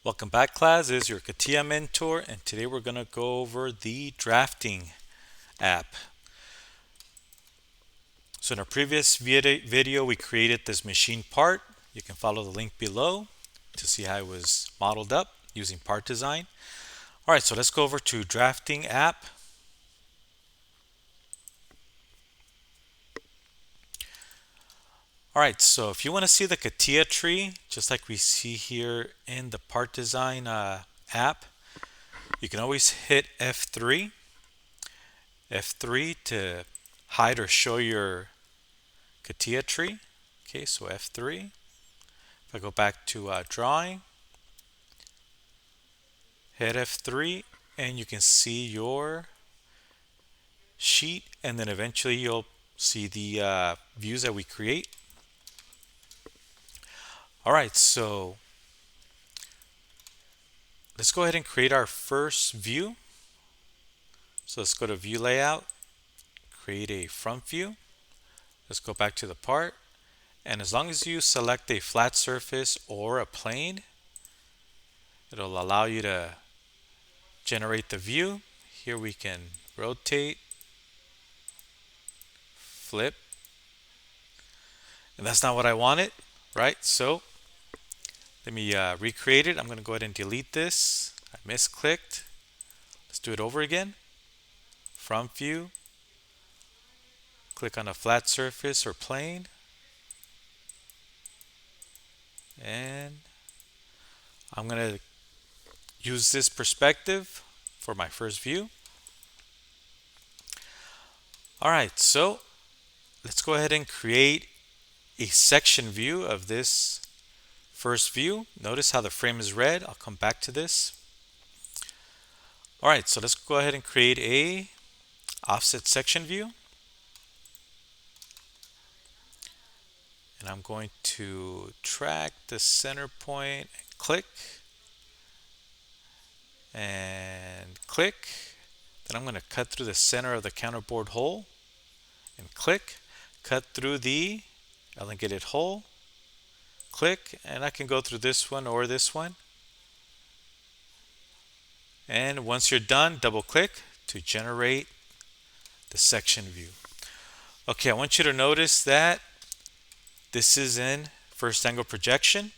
Welcome back, class. This is your Catia mentor, and today we're going to go over the drafting app. So in our previous video, we created this machine part. You can follow the link below to see how it was modeled up using part design. All right, so let's go over to drafting app. All right, so if you want to see the Catia tree, just like we see here in the part design app, you can always hit F3 to hide or show your Catia tree. Okay, so F3. If I go back to drawing, hit F3, and you can see your sheet, and then eventually you'll see the views that we create. All right, so let's go ahead and create our first view. So let's go to View Layout, create a front view. Let's go back to the part, and as long as you select a flat surface or a plane, it'll allow you to generate the view. Here we can rotate, flip, and that's not what I wanted, right? So let me recreate it. I'm going to go ahead and delete this. I misclicked. Let's do it over again. Front view, click on a flat surface or plane, and I'm going to use this perspective for my first view. All right, so let's go ahead and create a section view of this first view. Notice how the frame is red. I'll come back to this. All right, so let's go ahead and create a offset section view. And I'm going to track the center point and click. And click. Then I'm going to cut through the center of the counterboard hole and click. Cut through the elongated hole. Click, and I can go through this one or this one. And once you're done, double click to generate the section view. Okay, I want you to notice that this is in first angle projection.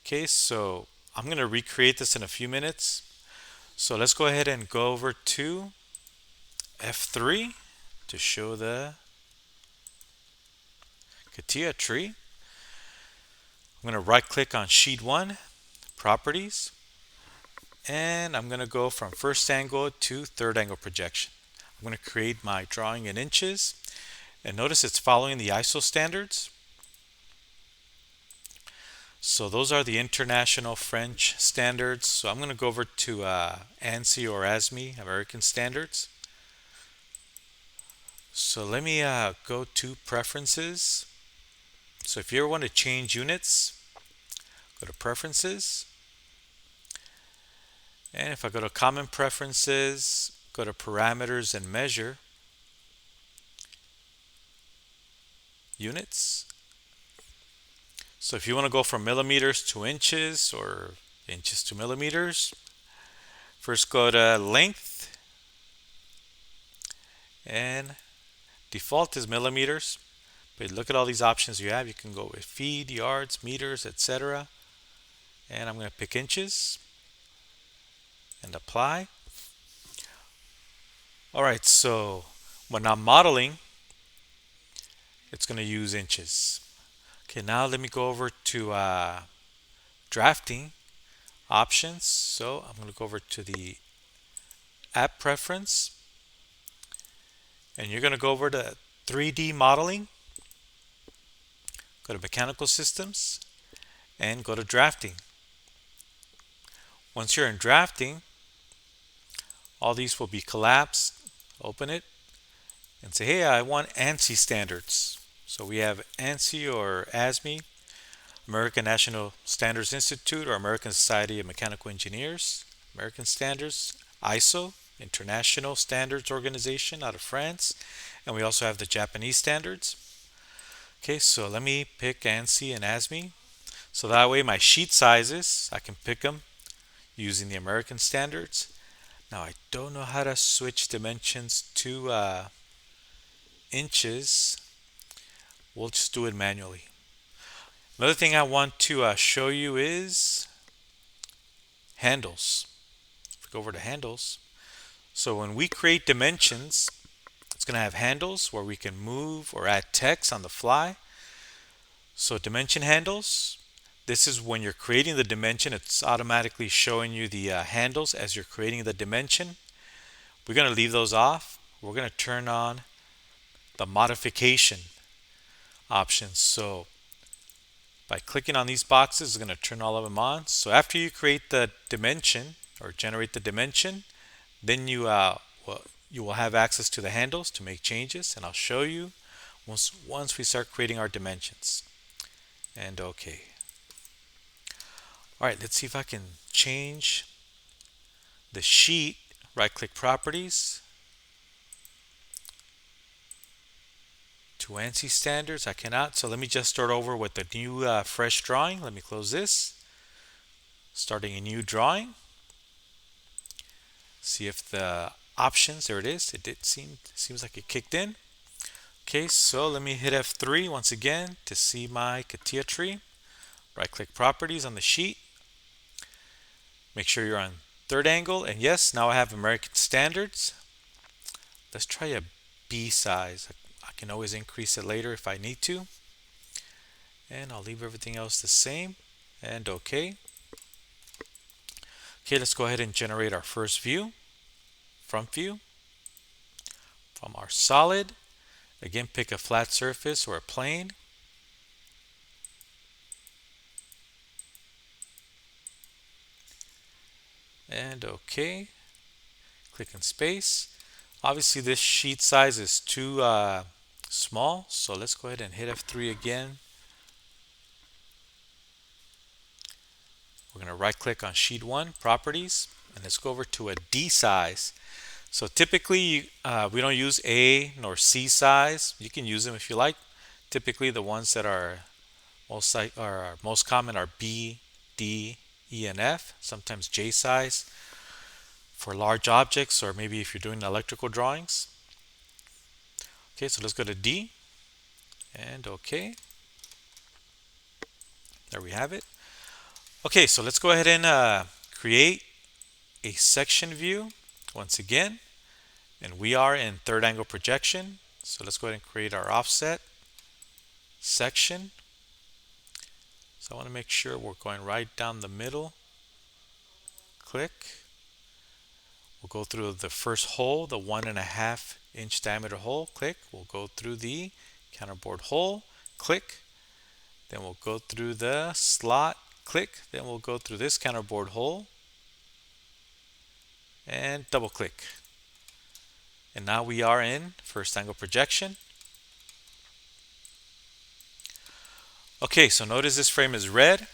Okay, so I'm going to recreate this in a few minutes. So let's go ahead and go over to F3 to show the Catia tree. I'm going to right click on sheet 1, properties, and I'm going to go from first angle to third angle projection. I'm going to create my drawing in inches, and notice it's following the ISO standards. So those are the international French standards. So I'm going to go over to ANSI or ASME, American standards. So let me go to preferences. So if you ever want to change units, go to preferences. And if I go to common preferences, go to parameters and measure units. So if you want to go from millimeters to inches or inches to millimeters, first go to length, and default is millimeters. But look at all these options you have. You can go with feet, yards, meters, etc. And I'm going to pick inches and apply. All right, so when I'm modeling, it's going to use inches. Okay, now let me go over to drafting options. So I'm going to go over to the app preference, and you're going to go over to 3D modeling, go to mechanical systems, and go to drafting. Once you're in drafting, all these will be collapsed. Open it and say, hey, I want ANSI standards. So we have ANSI or ASME, American National Standards Institute or American Society of Mechanical Engineers, American Standards, ISO, International Standards Organization out of France, and we also have the Japanese standards. Okay, so let me pick ANSI and ASME. So that way my sheet sizes, I can pick them using the American standards. Now I don't know how to switch dimensions to inches. We'll just do it manually. Another thing I want to show you is handles. If we go over to handles, so when we create dimensions, it's going to have handles where we can move or add text on the fly. So dimension handles, this is when you're creating the dimension, it's automatically showing you the handles as you're creating the dimension. We're going to leave those off. We're going to turn on the modification options. So by clicking on these boxes, it's going to turn all of them on. So after you create the dimension or generate the dimension, then you will have access to the handles to make changes, and I'll show you once we start creating our dimensions. And okay. All right, let's see if I can change the sheet. Right-click Properties to ANSI standards. I cannot, so let me just start over with a new fresh drawing. Let me close this. Starting a new drawing. See if the options, there it is. Seems like it kicked in. Okay, so let me hit F3 once again to see my Catia tree. Right-click Properties on the sheet. Make sure you're on third angle, and yes, now I have American standards. Let's try a B size. I can always increase it later if I need to. And I'll leave everything else the same. And okay. Okay, let's go ahead and generate our first view. Front view. From our solid. Again, pick a flat surface or a plane. And okay. Click in space. Obviously this sheet size is too small, so let's go ahead and hit F3 again. We're going to right click on sheet 1, properties, and let's go over to a D size. So typically we don't use A nor C size. You can use them if you like. Typically the ones that are most common are B, D, E, and F. Sometimes J size for large objects, or maybe if you're doing electrical drawings. Okay, so let's go to D and okay. There we have it. Okay, so let's go ahead and create a section view once again, and we are in third angle projection. So let's go ahead and create our offset section. So I want to make sure we're going right down the middle. Click. We'll go through the first hole, the 1.5 inch diameter hole. Click. We'll go through the counterbore hole. Click. Then we'll go through the slot. Click. Then we'll go through this counterbore hole and double click. And now we are in first angle projection. Okay, so notice this frame is red.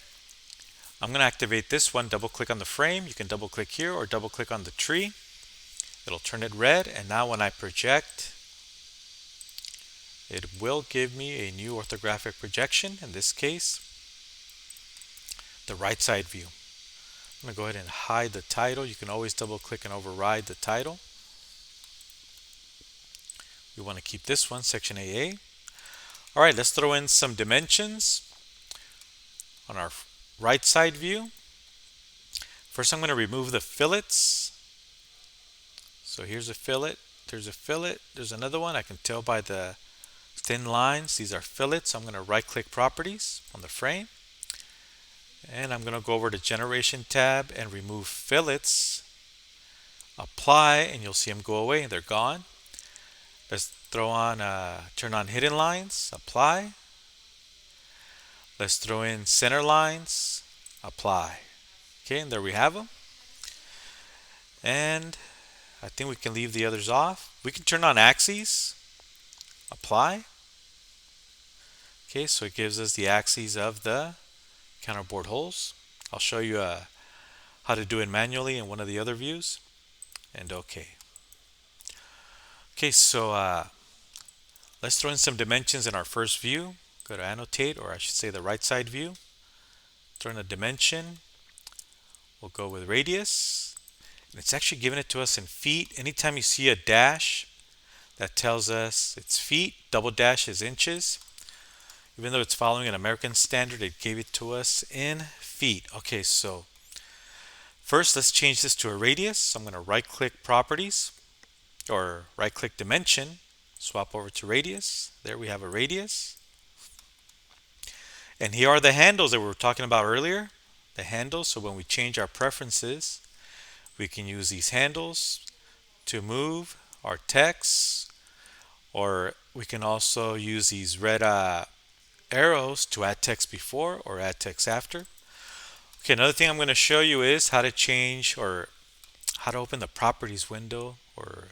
I'm going to activate this one. Double click on the frame. You can double click here or double click on the tree. It'll turn it red, and now when I project, it will give me a new orthographic projection, in this case the right side view. I'm going to go ahead and hide the title. You can always double click and override the title. We want to keep this one, section AA. Alright, let's throw in some dimensions on our right side view. First I'm going to remove the fillets. So here's a fillet, there's a fillet, there's another one. I can tell by the thin lines, these are fillets. I'm going to right click properties on the frame. And I'm going to go over to Generation tab and remove fillets. Apply, and you'll see them go away, and they're gone. Let's turn on hidden lines. Apply. Let's throw in center lines. Apply. Okay, and there we have them. And I think we can leave the others off. We can turn on axes. Apply. Okay, so it gives us the axes of the counterbore holes. I'll show you how to do it manually in one of the other views. And okay. Okay, so let's throw in some dimensions in our first view. Go to annotate, or I should say the right side view. Throw in a dimension. we'll go with radius. And it's actually giving it to us in feet. Anytime you see a dash, that tells us it's feet. Double dash is inches. Even though it's following an American standard, it gave it to us in feet. Okay, so first let's change this to a radius. So I'm going to right click properties or right click dimension, swap over to radius. There we have a radius. And here are the handles that we were talking about earlier. The handles, so when we change our preferences, we can use these handles to move our text, or we can also use these red arrows to add text before or add text after. Okay, another thing I'm going to show you is how to change or how to open the properties window or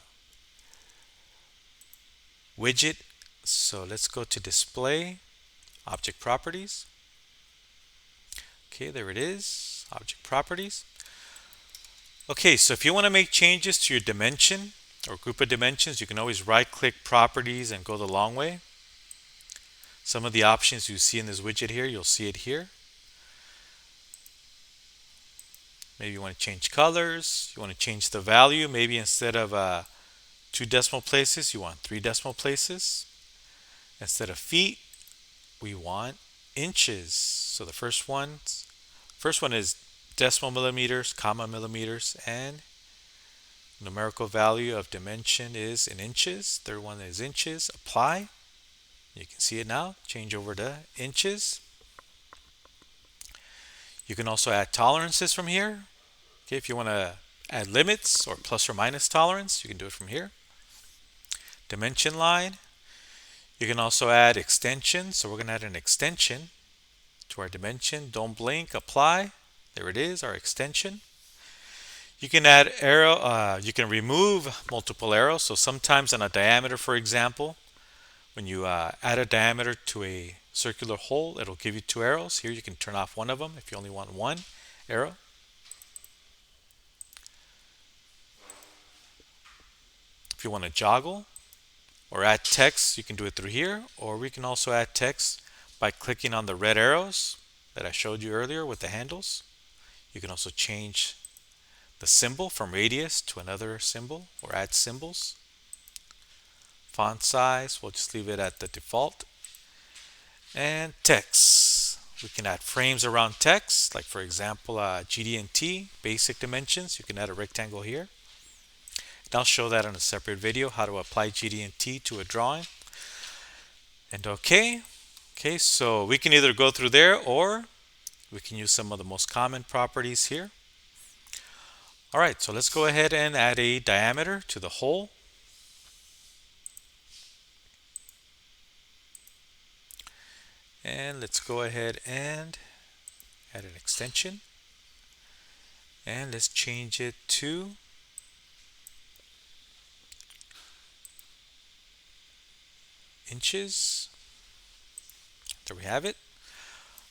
widget. So let's go to display, object properties. Okay, there it is, object properties. Okay, so if you want to make changes to your dimension or group of dimensions, you can always right click properties and go the long way. Some of the options you see in this widget here, you'll see it here. Maybe you want to change colors, you want to change the value. Maybe instead of 2 decimal places, you want 3 decimal places. Instead of feet, we want inches. So the first one is decimal millimeters, comma millimeters, and numerical value of dimension is in inches. Third one is inches. Apply. You can see it now. Change over to inches. You can also add tolerances from here. Okay, if you want to add limits or plus or minus tolerance, you can do it from here. Dimension line. You can also add extensions. So we're going to add an extension to our dimension. Don't blink. Apply. There it is, our extension. You can add arrow. You can remove multiple arrows. So sometimes on a diameter, for example, when you add a diameter to a circular hole, it'll give you 2 arrows. Here you can turn off one of them if you only want 1 arrow. If you want to joggle or add text, you can do it through here, or we can also add text by clicking on the red arrows that I showed you earlier with the handles. You can also change the symbol from radius to another symbol or add symbols. Font size, we'll just leave it at the default. And text, we can add frames around text, like for example GD&T, basic dimensions. You can add a rectangle here. And I'll show that in a separate video, how to apply GD&T to a drawing. And okay, so we can either go through there or we can use some of the most common properties here. All right, so let's go ahead and add a diameter to the hole. And let's go ahead and add an extension. And let's change it to inches. There we have it.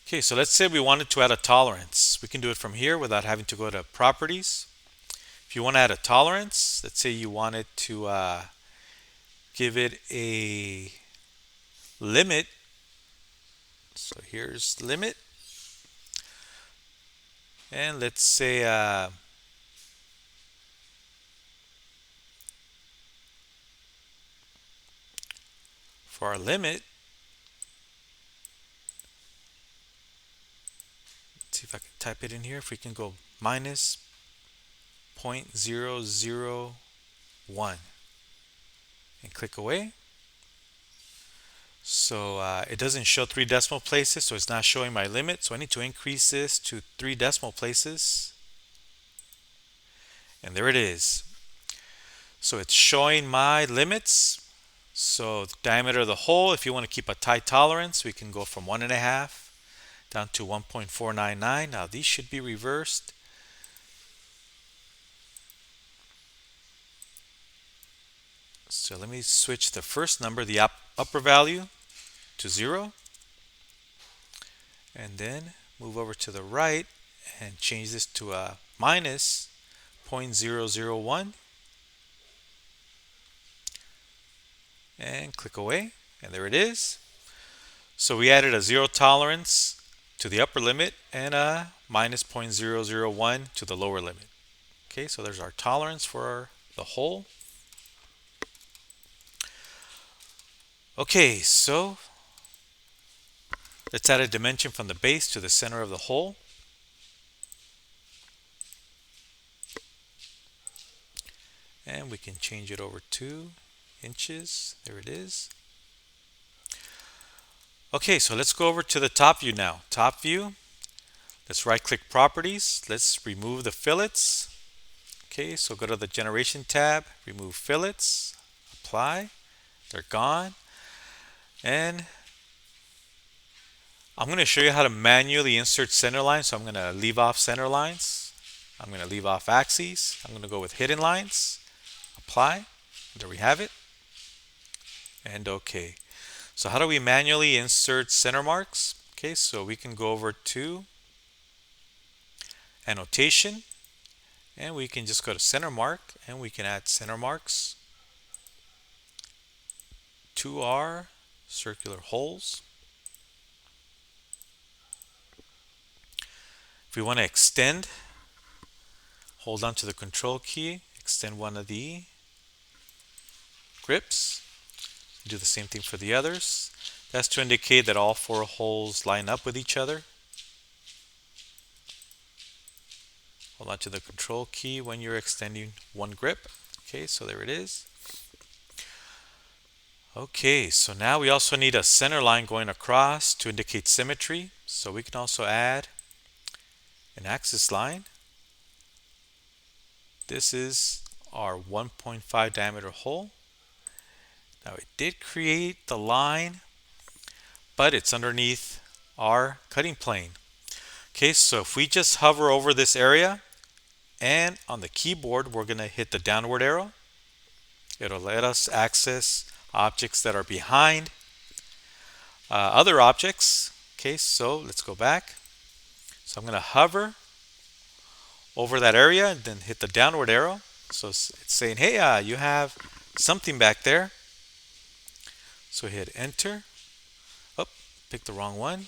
Okay, so let's say we wanted to add a tolerance. We can do it from here without having to go to properties. If you want to add a tolerance, let's say you wanted to give it a limit. So here's limit. And let's say for our limit, let's see if I can type it in here. If we can go minus 0.001 and click away. So it doesn't show 3 decimal places, so it's not showing my limit. So I need to increase this to 3 decimal places. And there it is. So it's showing my limits. So the diameter of the hole, if you want to keep a tight tolerance, we can go from 1.5 down to 1.499. Now these should be reversed. So let me switch the first number, the upper value, to 0. And then move over to the right and change this to a minus 0.001. And click away. And there it is. So we added a 0 tolerance to the upper limit and a minus 0.001 to the lower limit. Okay, so there's our tolerance for the hole. Okay, so let's add a dimension from the base to the center of the hole. And we can change it over 2 inches. There it is. Okay, so let's go over to the top view now. Top view. Let's right click properties. Let's remove the fillets. Okay, so go to the generation tab, remove fillets, apply. They're gone. And I'm going to show you how to manually insert center lines. So I'm going to leave off center lines. I'm going to leave off axes. I'm going to go with hidden lines. Apply. There we have it. And OK. So how do we manually insert center marks? Okay, so we can go over to annotation. And we can just go to center mark. And we can add center marks to our circular holes. If we want to extend, hold on to the control key, extend one of the grips. Do the same thing for the others. That's to indicate that all 4 holes line up with each other. Hold on to the control key when you're extending one grip. Okay, so there it is. Okay, so now we also need a center line going across to indicate symmetry. So we can also add an axis line. This is our 1.5 diameter hole. Now it did create the line, but it's underneath our cutting plane. Okay, so if we just hover over this area and on the keyboard we're going to hit the downward arrow, it'll let us access objects that are behind other objects. Okay, so let's go back. So I'm going to hover over that area and then hit the downward arrow. So it's saying, hey, you have something back there. So hit enter. Oh, pick the wrong one.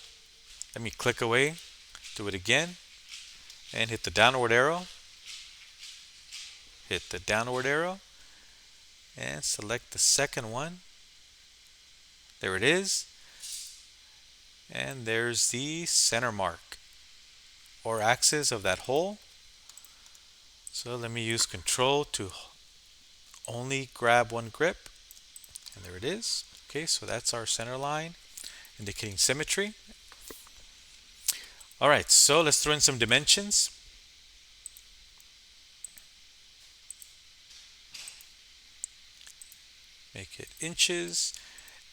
Let me click away. Do it again. And hit the downward arrow. Hit the downward arrow. And select the second one. There it is. And there's the center mark or axis of that hole. So let me use control to only grab one grip. And there it is. Okay, so that's our center line indicating symmetry. Alright, so let's throw in some dimensions. Make it inches.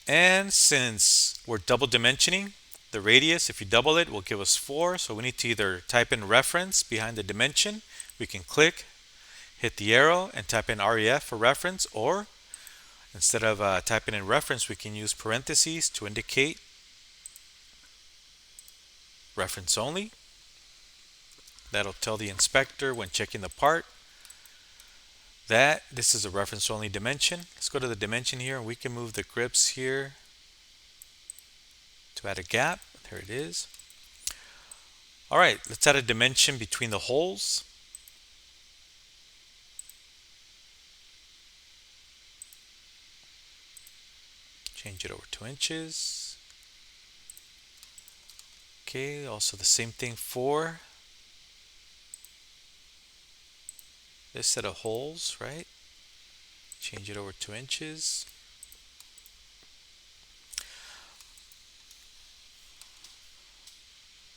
And since we're double dimensioning, the radius, if you double it, will give us 4. So we need to either type in reference behind the dimension. We can click, hit the arrow, and type in REF for reference. Or instead of typing in reference, we can use parentheses to indicate reference only. That'll tell the inspector when checking the part that this is a reference only dimension. Let's go to the dimension here and we can move the grips here to add a gap. There it is. Alright, let's add a dimension between the holes. Change it over 2 inches. Okay, also the same thing for this set of holes, right? Change it over 2 inches.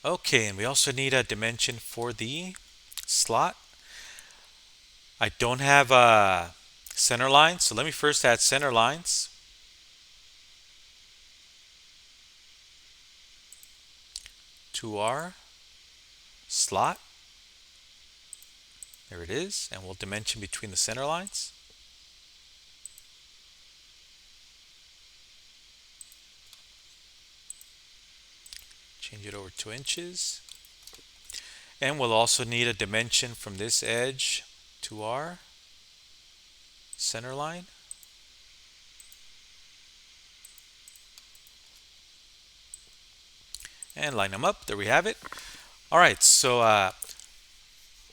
Okay, and we also need a dimension for the slot. I don't have a center line, so let me first add center lines. To our slot. There it is, and we'll dimension between the center lines. Change it over 2 inches. And we'll also need a dimension from this edge to our center line. and line them up. There we have it. All right, so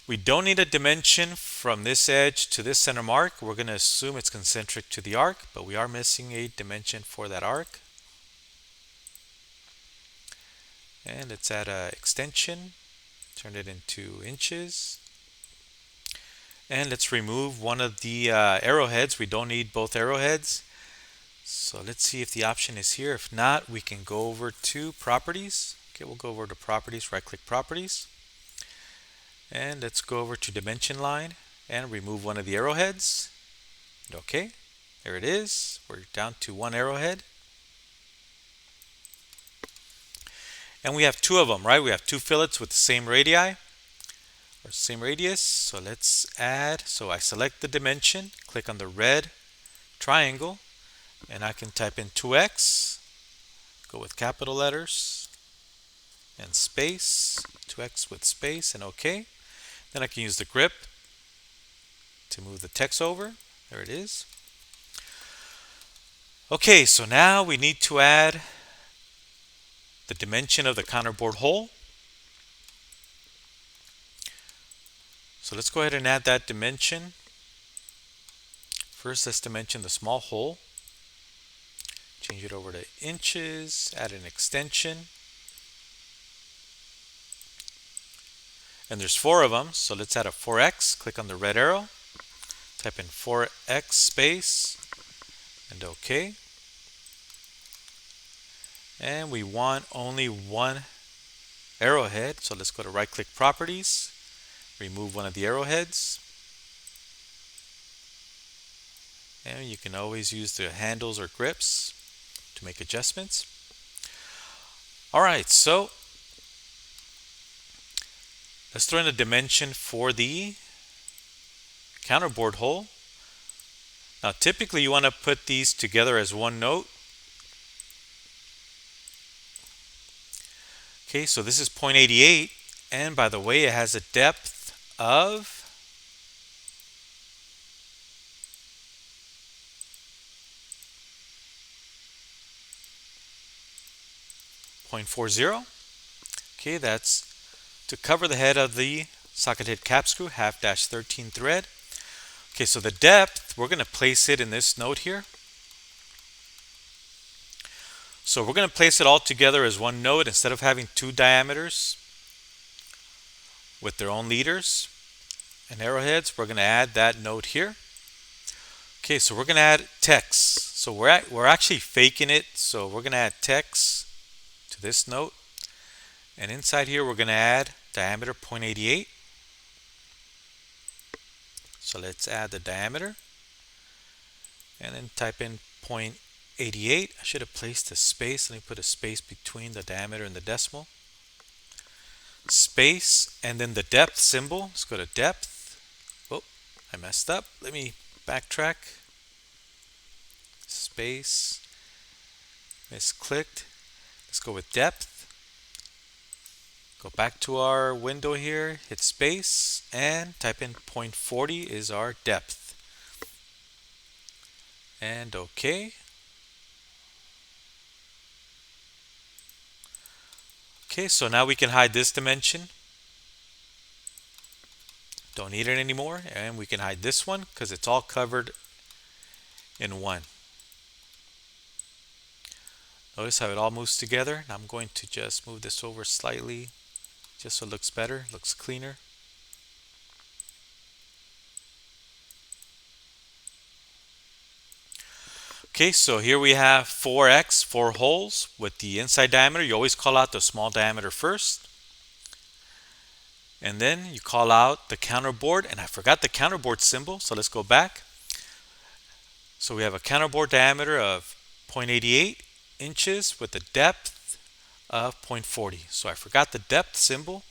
we don't need a dimension from this edge to this center mark. We're going to assume it's concentric to the arc, but we are missing a dimension for that arc. And let's add an extension, turn it into inches. And let's remove one of the arrowheads. We don't need both arrowheads. So let's see if the option is here. If not, we can go over to properties. Okay, we'll go over to properties, right click properties. And let's go over to dimension line and remove one of the arrowheads. Okay, there it is. We're down to one arrowhead. And we have two of them, right? We have two fillets with the same radii or same radius. So let's add. So I select the dimension, click on the red triangle, and I can type in 2x, go with capital letters, and space, 2x with space, and OK. Then I can use the grip to move the text over. There it is. Okay, so now we need to add the dimension of the counterbore hole. So let's go ahead and add that dimension. First, let's dimension the small hole. Change it over to inches, add an extension. And there's 4 of them, so let's add a 4x. Click on the red arrow, type in 4x space, and OK. And we want only one arrowhead, so let's go to right click properties, remove one of the arrowheads. And you can always use the handles or grips to make adjustments. Alright, so let's throw in a dimension for the counterbore hole. Now typically you want to put these together as one note. Okay, so this is 0.88, and by the way, it has a depth of 0.40. Okay, that's to cover the head of the socket head cap screw, half-13 thread. Okay, so the depth, we're going to place it in this node here. So we're going to place it all together as one node instead of having two diameters with their own leaders and arrowheads. We're going to add that node here. Okay, so we're going to add text. So we're actually faking it. So we're going to add text to this node. And inside here, we're going to add diameter 0.88. So let's add the diameter. And then type in 0.88. I should have placed a space. Let me put a space between the diameter and the decimal. Space, and then the depth symbol. Let's go to depth. Oh, I messed up. Let me backtrack. Space. Misclicked. Let's go with depth. Go back to our window here, hit space, and type in 0.40 is our depth. And OK. Okay, so now we can hide this dimension. Don't need it anymore. And we can hide this one because it's all covered in one. Notice how it all moves together. Now I'm going to just move this over slightly just so it looks better, looks cleaner. Okay, so here we have 4x, 4 holes with the inside diameter. You always call out the small diameter first. And then you call out the counterbore, and I forgot the counterbore symbol, so let's go back. So we have a counterbore diameter of 0.88 inches with a depth of 0.40. So I forgot the depth symbol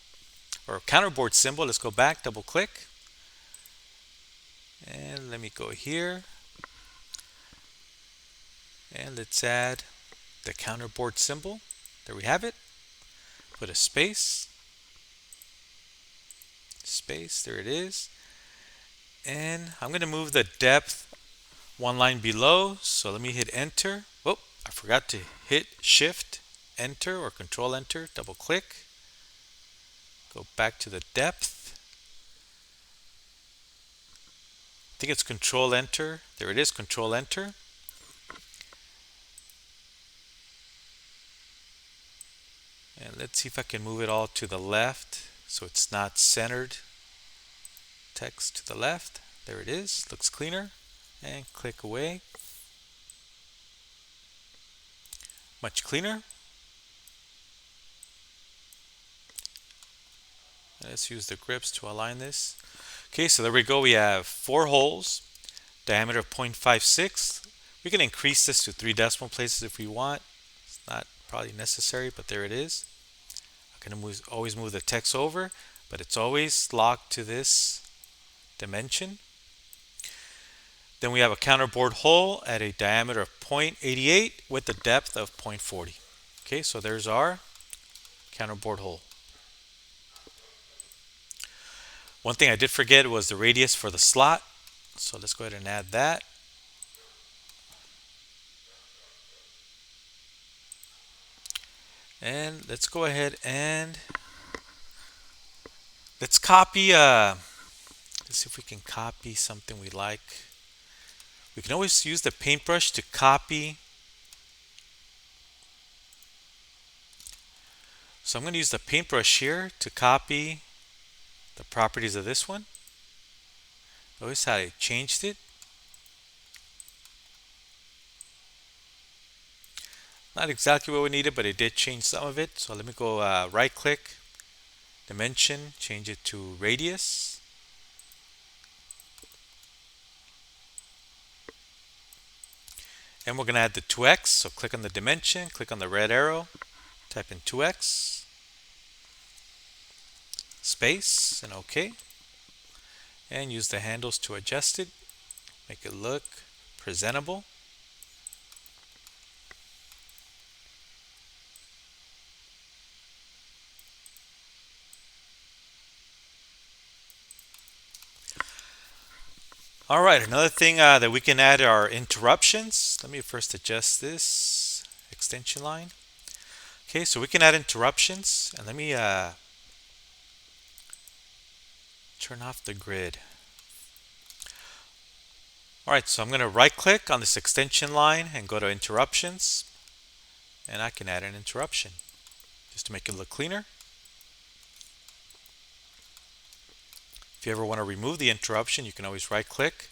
or counterbore symbol. Let's go back, double click. And let me go here. And let's add the counterbore symbol. There we have it. Put a space. Space, there it is. And I'm going to move the depth one line below. So let me hit enter. Oh, I forgot to hit shift enter or control enter, double click, go back to the depth. I think it's control enter. There it is, control enter. And let's see if I can move it all to the left so it's not centered. Text to the left. There it is, looks cleaner. And click away. Much cleaner. Let's use the grips to align this. Okay, so there we go. We have 4 holes, diameter of 0.56. We can increase this to 3 decimal places if we want. It's not probably necessary, but there it is. I can always move the text over, but it's always locked to this dimension. Then we have a counterbore hole at a diameter of 0.88 with a depth of 0.40. Okay, so there's our counterbore hole. One thing I did forget was the radius for the slot. So let's go ahead and add that. And let's go ahead and let's copy. Let's see if we can copy something we like. We can always use the paintbrush to copy. So I'm going to use the paintbrush here to copy the properties of this one. Notice how I changed it. Not exactly what we needed, but it did change some of it. So let me go right click, dimension, change it to radius. And we're going to add the 2x. So click on the dimension, click on the red arrow, type in 2x, space, and OK. And use the handles to adjust it, make it look presentable. All right, another thing that we can add are interruptions. Let me first adjust this extension line. Okay, so we can add interruptions, and let me turn off the grid. All right, so I'm going to right click on this extension line and go to interruptions, and I can add an interruption just to make it look cleaner. If you ever want to remove the interruption, you can always right click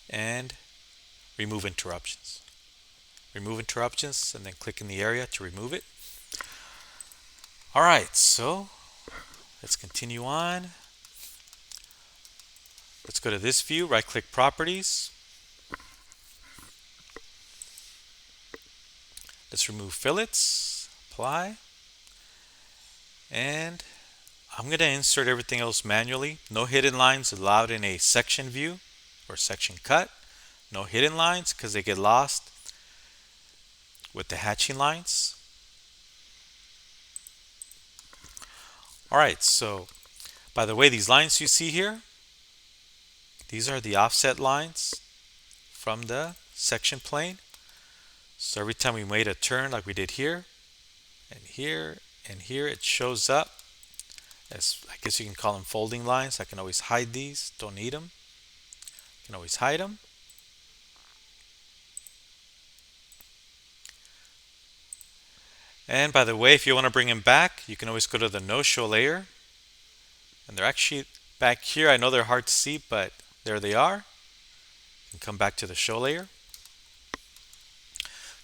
and remove interruptions. Remove interruptions and then click in the area to remove it. All right, so let's continue on. Let's go to this view, right click properties. Let's remove fillets, apply. And I'm going to insert everything else manually. No hidden lines allowed in a section view or section cut. No hidden lines because they get lost with the hatching lines. Alright, so by the way, these lines you see here, these are the offset lines from the section plane. So every time we made a turn like we did here, and here, and here, it shows up as, I guess you can call them folding lines. I can always hide these, don't need them. You can always hide them. And by the way, if you want to bring them back, you can always go to the no show layer. And they're actually back here. I know they're hard to see, but there they are. You can come back to the show layer.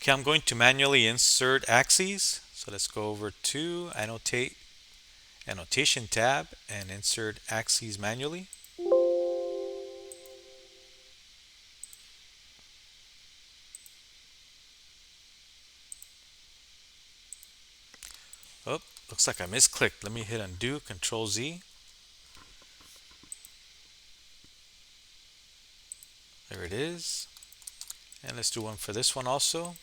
Okay, I'm going to manually insert axes. So let's go over to Annotation tab and insert axes manually. Oh, looks like I misclicked. Let me hit undo, Control Z. There it is. And let's do one for this one also.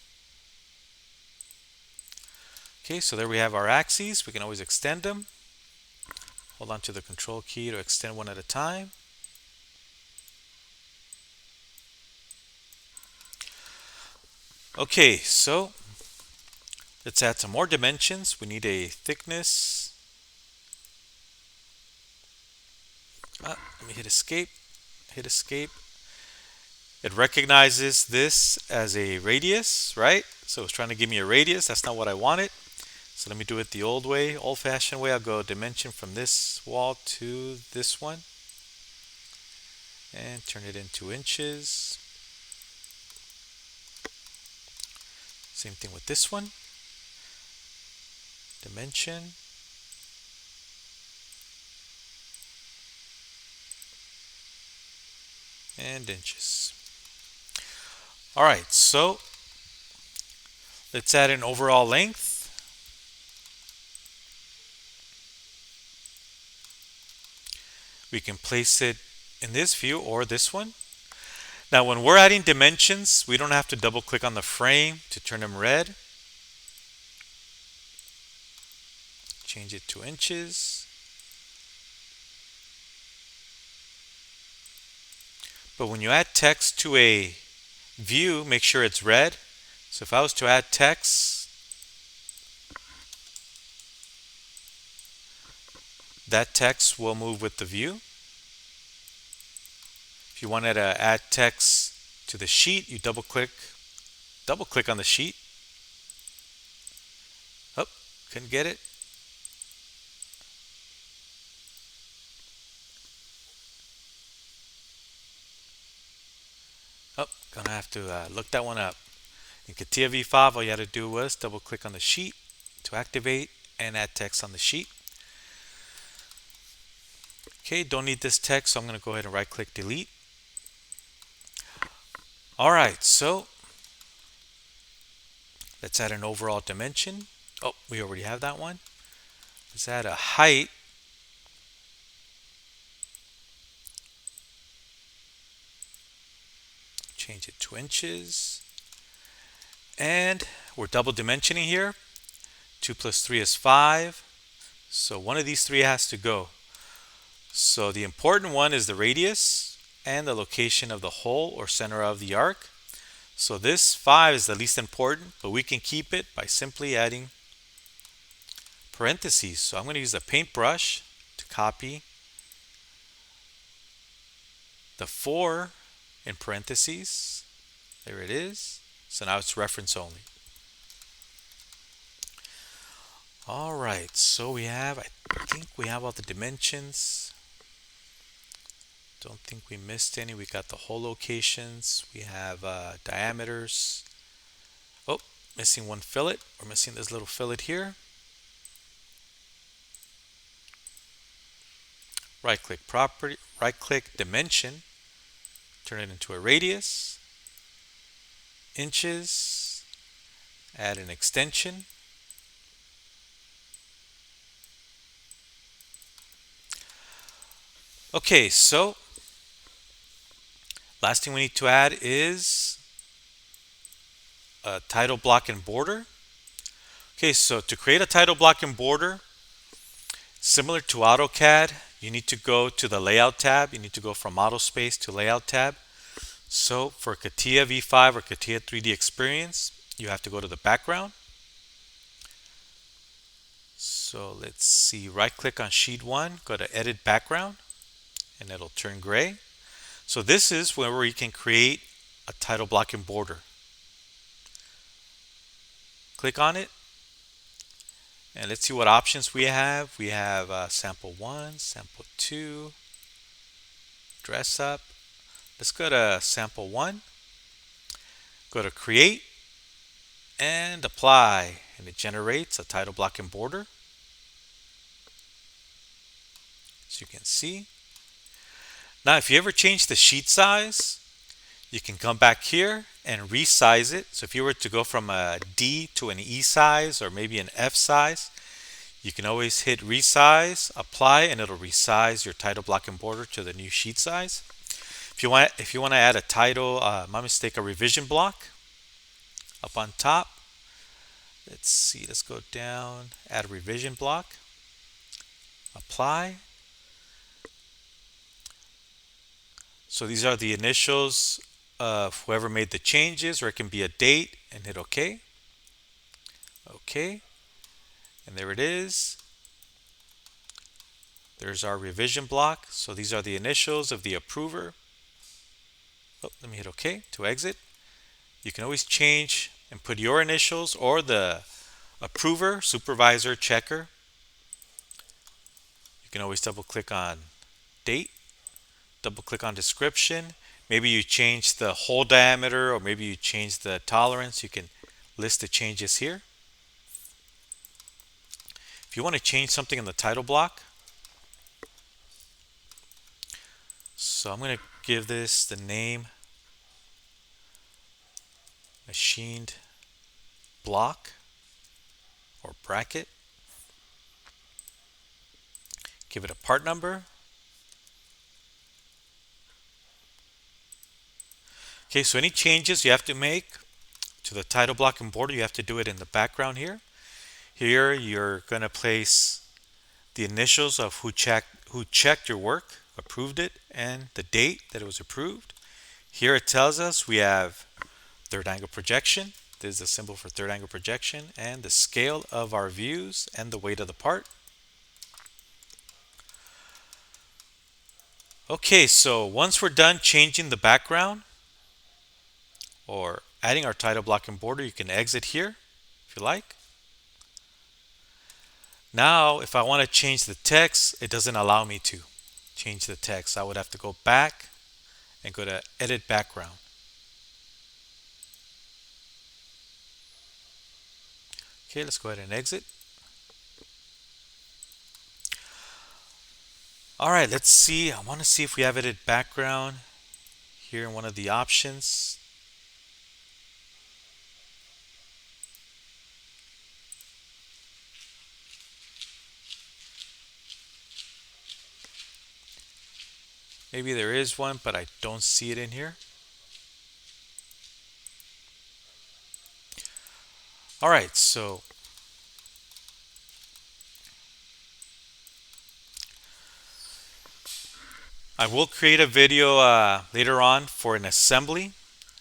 Okay, so there we have our axes. We can always extend them. Hold on to the Control key to extend one at a time. Okay, so Let's add some more dimensions. We need a thickness. Let me hit escape. Hit escape. It recognizes this as a radius, right? So it's trying to give me a radius. That's not what I wanted. So let me do it the old way, old-fashioned way. I'll go dimension from this wall to this one and turn it into inches. Same thing with this one. Dimension. And inches. All right, so let's add an overall length. We can place it in this view or this one. Now, when we're adding dimensions, we don't have to double click on the frame to turn them red. Change it to inches. But when you add text to a view, make sure it's red. So if I was to add text, that text will move with the view. If you wanted to add text to the sheet, you double click on the sheet. Oh, couldn't get it. Oh, gonna have to look that one up. In Catia V5, all you had to do was double click on the sheet to activate and add text on the sheet. Okay, don't need this text, so I'm going to go ahead and right click delete. Alright, so let's add an overall dimension. Oh, we already have that one. Let's add a height. Change it to inches. And we're double dimensioning here. 2 plus 3 is 5. So one of these three has to go. So the important one is the radius and the location of the hole or center of the arc. So this 5 is the least important, but we can keep it by simply adding parentheses. So I'm going to use a paintbrush to copy the 4 in parentheses. There it is. So now it's reference only. Alright, so I think we have all the dimensions. Don't think we missed any. We got the hole locations. We have diameters. Oh, missing one fillet. We're missing this little fillet here. Right click property, right click dimension. Turn it into a radius. Inches. Add an extension. Okay, so last thing we need to add is a title block and border. Okay, so to create a title block and border, similar to AutoCAD, you need to go to the Layout tab. You need to go from Model Space to Layout tab. So for Catia V5 or Catia 3D Experience, you have to go to the background. So let's see, right click on Sheet 1, go to Edit Background, and it'll turn gray. So this is where we can create a title block and border. Click on it, and let's see what options we have. We have sample 1, sample 2, dress up. Let's go to sample 1, go to create, and apply, and it generates a title block and border. As you can see. Now if you ever change the sheet size, you can come back here and resize it. So if you were to go from a D to an E size or maybe an F size, you can always hit resize, apply, and it'll resize your title block and border to the new sheet size. If you want to add a title, my mistake, a revision block up on top. Let's see, let's go down, add a revision block, apply. So these are the initials of whoever made the changes, or it can be a date, and hit OK. Okay, and there it is. There's our revision block. So these are the initials of the approver. Oh, let me hit OK to exit. You can always change and put your initials or the approver, supervisor, checker. You can always double click on date, double click on description. Maybe you change the hole diameter or maybe you change the tolerance. You can list the changes here. If you want to change something in the title block, so I'm going to give this the name machined block or bracket. Give it a part number. Okay, so any changes you have to make to the title block and border, you have to do it in the background here. Here you're going to place the initials of who checked your work, approved it, and the date that it was approved. Here it tells us we have third angle projection. This is the symbol for third angle projection, and the scale of our views and the weight of the part. Okay, so once we're done changing the background or adding our title block and border, you can exit here if you like. Now, if I want to change the text, it doesn't allow me to change the text. I would have to go back and go to edit background. Okay, let's go ahead and exit. All right, let's see. I want to see if we have edit background here in one of the options. Maybe there is one, but I don't see it in here. All right, so I will create a video later on for an assembly,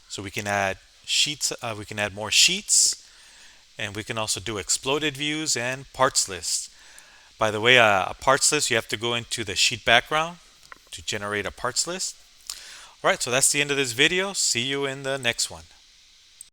so we can add sheets. We can add more sheets, and we can also do exploded views and parts lists. By the way, a parts list, you have to go into the sheet background to generate a parts list. All right, so that's the end of this video. See you in the next one.